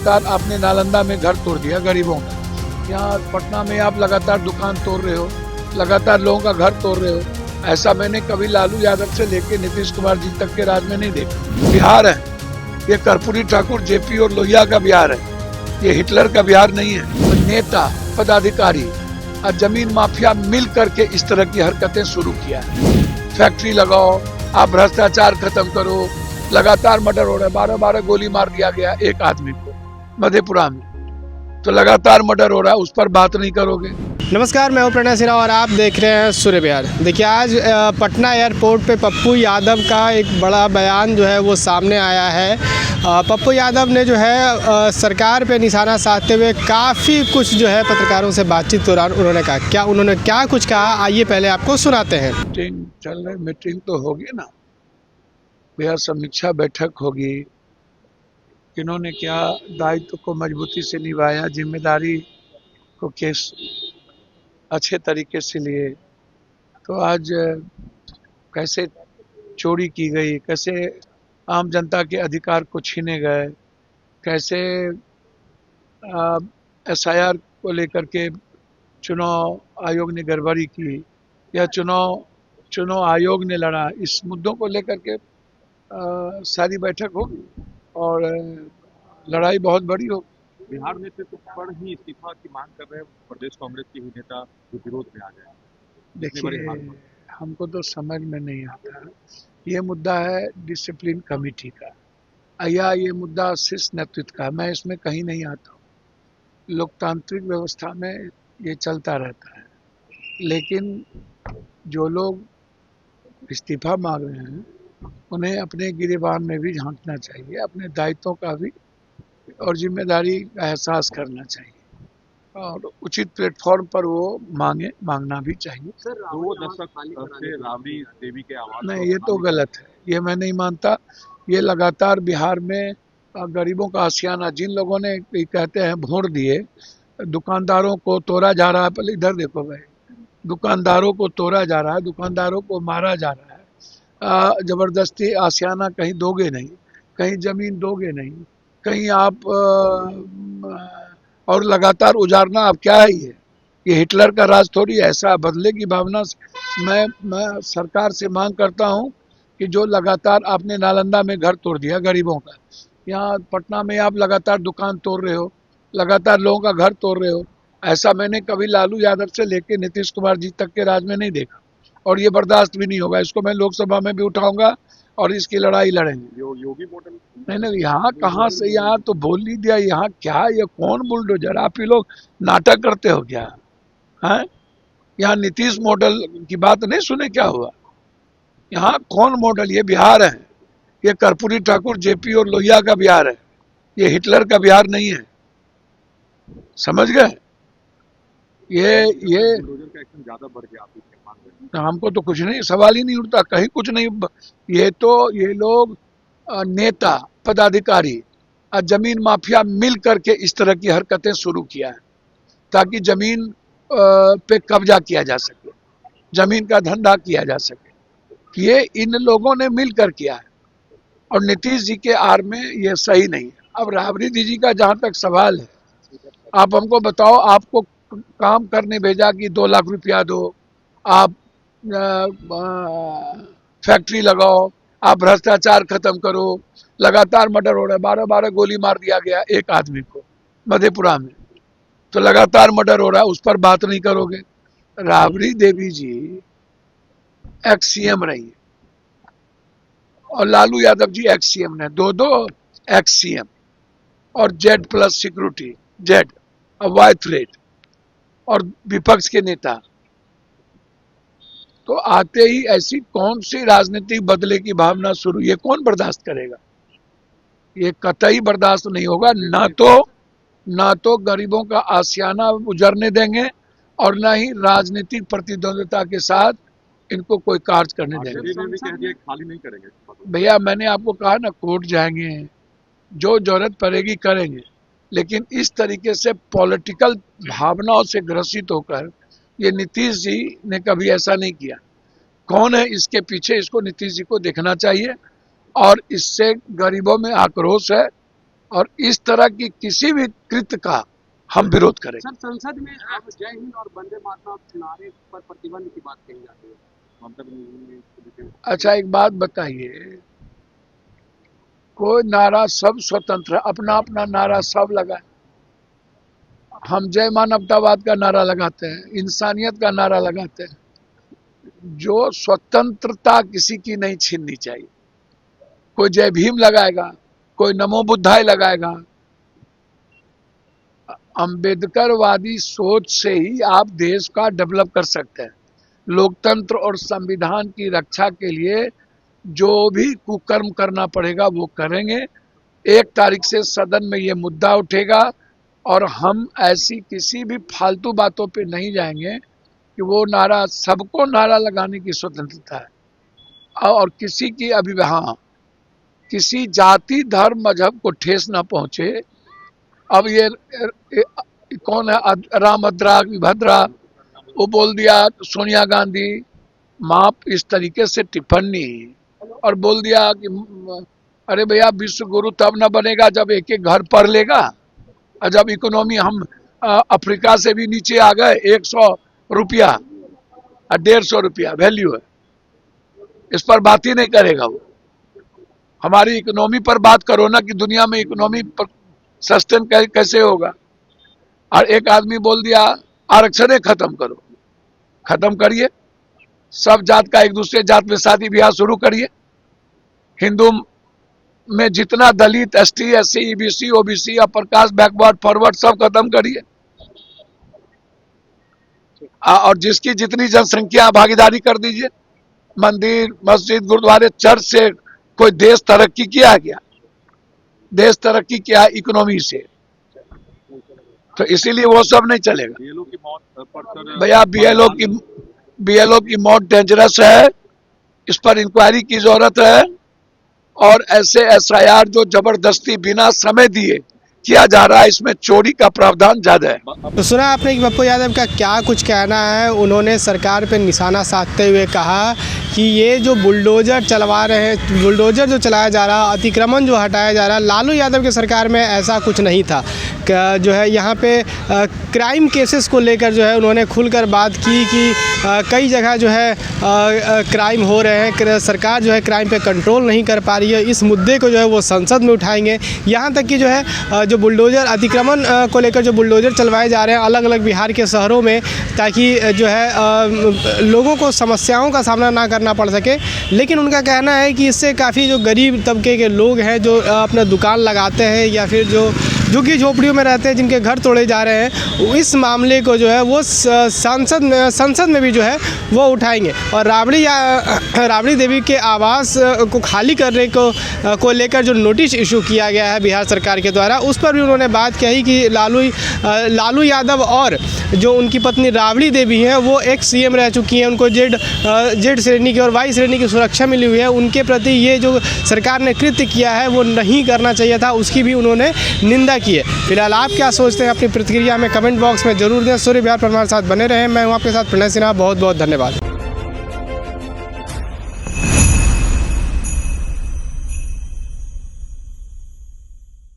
लगातार आपने नालंदा में घर तोड़ दिया गरीबों का, यहाँ पटना में आप लगातार दुकान तोड़ रहे हो, लगातार लोगों का घर तोड़ रहे हो। ऐसा मैंने कभी लालू यादव से लेके नीतीश कुमार जी तक के राज में नहीं देखा। बिहार है ये, कर्पूरी ठाकुर, जेपी और लोहिया का बिहार है, ये हिटलर का बिहार नहीं है। नेता, पदाधिकारी और जमीन माफिया मिल करके इस तरह की हरकतें शुरू किया है। फैक्ट्री लगाओ, आप भ्रष्टाचार खत्म करो, लगातार मर्डर हो रहा है। 12-12 गोली मार दिया गया एक आदमी को मधेपुरा में, तो लगातार मर्डर हो रहा है, उस पर बात नहीं करोगे। नमस्कार, मैं हूं प्रणय सिन्हा और आप देख रहे हैं सूर्य बिहार। देखिए, आज पटना एयरपोर्ट पे पप्पू यादव का एक बड़ा बयान जो है वो सामने आया है। पप्पू यादव ने जो है सरकार पे निशाना साधते हुए काफ़ी कुछ जो है पत्रकारों से बातचीत दौरान उन्होंने क्या कुछ कहा, आइए पहले आपको सुनाते हैं। मीटिंग चल रही, मीटिंग तो होगी ना, बेहद समीक्षा बैठक होगी, किन्होंने क्या दायित्व को मजबूती से निभाया, जिम्मेदारी को किस अच्छे तरीके से लिए, तो आज कैसे चोरी की गई, कैसे आम जनता के अधिकार को छीने गए, कैसे एसआईआर को लेकर के चुनाव आयोग ने गड़बड़ी की या चुनाव आयोग ने लड़ा, इस मुद्दों को लेकर के सारी बैठक होगी और लड़ाई बहुत बड़ी होगी। बिहार में से तो पर ही इस्तीफा की मांग कर रहे हैं प्रदेश कांग्रेस के ही नेता जो विरोध में आ गए। देखिए, हमको तो समझ में नहीं आता, ये मुद्दा है डिसिप्लिन कमेटी का या ये मुद्दा शीर्ष नेतृत्व का, मैं इसमें कहीं नहीं आता हूँ। लोकतांत्रिक व्यवस्था में ये चलता रहता है, लेकिन जो लोग इस्तीफा मांग रहे हैं उन्हें अपने गिरेबान में भी झांकना चाहिए, अपने दायित्वों का भी और जिम्मेदारी का एहसास करना चाहिए और उचित प्लेटफॉर्म पर वो मांगना भी चाहिए। सर, 2 दशक से राबड़ी देवी के आवाज नहीं, ये तो गलत है, ये मैं नहीं मानता। ये लगातार बिहार में गरीबों का आशियाना, जिन लोगों ने कहते हैं वोट दिए, दुकानदारों को तोड़ा जा रहा है। पहले इधर देखो भाई, दुकानदारों को तोड़ा जा रहा है, दुकानदारों को मारा जा रहा है, जबरदस्ती आशियाना कहीं दोगे नहीं, कहीं जमीन दोगे नहीं, कहीं आप और लगातार उजारना। अब क्या है ये हिटलर का राज थोड़ी है। ऐसा बदले की भावना से मैं सरकार से मांग करता हूं कि जो लगातार आपने नालंदा में घर तोड़ दिया गरीबों का, यहाँ पटना में आप लगातार दुकान तोड़ रहे हो, लगातार लोगों का घर तोड़ रहे हो। ऐसा मैंने कभी लालू यादव से लेके नीतीश कुमार जी तक के राज में नहीं देखा और ये बर्दाश्त भी नहीं होगा। इसको मैं लोकसभा में भी उठाऊंगा और इसकी लड़ाई लड़ेंगे। योगी मॉडल नहीं, यहाँ कहाँ से, यहाँ तो बोल ही दिया। यहाँ क्या, ये कौन बुलडोजर? आप ही लोग नाटक करते हो क्या? हैं? यहाँ नीतीश मॉडल की बात नहीं सुने, क्या हुआ? यहाँ कौन मॉडल? ये बिहार है, ये कर्पूरी ठाकुर, जेपी और लोहिया का बिहार है, ये हिटलर का बिहार नहीं है। समझ गए? ये का एक्शन ज्यादा बढ़ गया, आप इसके मान रहे हैं? हमको तो कुछ नहीं, सवाल ही नहीं उठता, कहीं कुछ नहीं। ये लोग नेता, पदाधिकारी और जमीन माफिया मिल करके इस तरह की हरकतें शुरू किया है ताकि जमीन पे कब्जा किया जा सके, जमीन का धंधा किया जा सके। ये इन लोगों ने मिलकर किया है और नीतीश जी के आड़ में ये सही नहीं है। अब राबड़ी दीदी का जहां तक सवाल है, आप हमको बताओ, आपको काम करने भेजा कि 2 लाख रुपया दो, आप फैक्ट्री लगाओ, आप भ्रष्टाचार खत्म करो, लगातार मर्डर हो रहा है। 12-12 गोली मार दिया गया एक आदमी को मधेपुरा में, तो लगातार मर्डर हो रहा है, उस पर बात नहीं करोगे। राबड़ी देवी जी एक्स सीएम रही और लालू यादव जी एक्स सीएम ने, दो एक्स सीएम और Z plus security, Z Y threat और विपक्ष के नेता। तो आते ही ऐसी कौन सी राजनीतिक बदले की भावना शुरू, ये कौन बर्दाश्त करेगा? ये कतई बर्दाश्त नहीं होगा। ना तो गरीबों का आशियाना उजरने देंगे और ना ही राजनीतिक प्रतिद्वंद्विता के साथ इनको कोई कार्य करने देंगे। खाली नहीं करेंगे भैया, मैंने आपको कहा ना, कोर्ट जाएंगे, जो जरूरत पड़ेगी करेंगे, लेकिन इस तरीके से पॉलिटिकल भावनाओं से ग्रसित होकर ये नीतीश जी ने कभी ऐसा नहीं किया। कौन है इसके पीछे, इसको नीतीश जी को देखना चाहिए और इससे गरीबों में आक्रोश है और इस तरह की किसी भी कृत्य का हम विरोध करें। सर, संसद में अब जय हिंद और वंदे मातरम नारे पर प्रतिबंध की बात कही जाती है। अच्छा, एक बात बताइए, कोई नारा, सब स्वतंत्र, अपना अपना नारा सब लगाए। हम जय मानवतावाद का नारा लगाते हैं, इंसानियत का नारा लगाते हैं। जो स्वतंत्रता किसी की नहीं छीननी चाहिए। कोई जय भीम लगाएगा, कोई नमो बुद्धाय लगाएगा। अम्बेडकरवादी सोच से ही आप देश का डेवलप कर सकते हैं। लोकतंत्र और संविधान की रक्षा के लिए जो भी कुकर्म करना पड़ेगा वो करेंगे। 1 तारीख से सदन में ये मुद्दा उठेगा और हम ऐसी किसी भी फालतू बातों पे नहीं जाएंगे कि वो नारा, सबको नारा लगाने की स्वतंत्रता है और किसी की हाँ, किसी जाति धर्म मजहब को ठेस ना पहुंचे। अब ये कौन है, रामभद्रा विभद्रा, वो बोल दिया सोनिया गांधी माप इस तरीके से टिप्पणी और बोल दिया कि अरे भैया विश्व गुरु तब ना बनेगा जब एक एक घर पढ़ लेगा। और जब इकोनॉमी हम अफ्रीका से भी नीचे आ गए, 100 रुपया और 150 रुपया वैल्यू है, इस पर बात ही नहीं करेगा वो। हमारी इकोनॉमी पर बात करो ना कि दुनिया में इकोनॉमी पर सस्टेन कैसे होगा। और एक आदमी बोल दिया आरक्षण खत्म करो, खत्म करिए, सब जात का एक दूसरे जात में शादी ब्याह शुरू करिए। हिंदू में जितना Dalit, ST, SC, EBC, OBC, upper caste, backward, forward सब खत्म करिए। और जिसकी जितनी जनसंख्या भागीदारी कर दीजिए। मंदिर, मस्जिद, गुरुद्वारे, चर्च से कोई देश तरक्की किया क्या? देश तरक्की किया इकोनॉमी से। तो इसीलिए वो सब नहीं चलेगा। बीएलओ की मौत पर भैया बीएलओ की मौत डेंजरस है, इस पर इंक्वायरी की जरूरत है। और ऐसे एसआईआर जो जबरदस्ती बिना समय दिए किया जा रहा है, इसमें चोरी का प्रावधान ज्यादा है। तो सुना आपने कि पप्पू यादव का क्या कुछ कहना है। उन्होंने सरकार पर निशाना साधते हुए कहा कि ये जो बुलडोजर चलवा रहे हैं, बुलडोजर जो चलाया जा रहा, अतिक्रमण जो हटाया जा रहा, लालू यादव की सरकार में ऐसा कुछ नहीं था। जो है यहाँ पे क्राइम केसेस को लेकर जो है उन्होंने खुलकर बात की कि कई जगह जो है क्राइम हो रहे हैं, सरकार जो है क्राइम पे कंट्रोल नहीं कर पा रही है। इस मुद्दे को जो है वो संसद में उठाएंगे। यहाँ तक कि जो है जो बुलडोजर अतिक्रमण को लेकर जो बुलडोजर चलवाए जा रहे हैं अलग अलग बिहार के शहरों में, ताकि जो है लोगों को समस्याओं का सामना ना करना पड़ सके। लेकिन उनका कहना है कि इससे काफ़ी जो गरीब तबके के लोग हैं, जो अपना दुकान लगाते हैं या फिर जो झुग्गी झोपड़ियों में रहते हैं, जिनके घर तोड़े जा रहे हैं, इस मामले को जो है वो संसद में भी जो है वो उठाएंगे। और राबड़ी देवी के आवास को खाली करने को लेकर जो नोटिस इशू किया गया है बिहार सरकार के द्वारा, उस पर भी उन्होंने बात कही कि लालू यादव और जो उनकी पत्नी राबड़ी देवी हैं वो एक्स सीएम रह चुकी हैं, उनको जेड श्रेणी की और वाई श्रेणी की सुरक्षा मिली हुई है। उनके प्रति ये जो सरकार ने कृत्य किया है वो नहीं करना चाहिए था, उसकी भी उन्होंने निंदा की है। फिलहाल आप क्या सोचते हैं, अपनी प्रतिक्रिया में कमेंट बॉक्स में जरूर दें। सूर्य बिहार पर हमारे साथ बने रहें। मैं हूं आपके साथ प्रणय सिन्हा। बहुत बहुत धन्यवाद।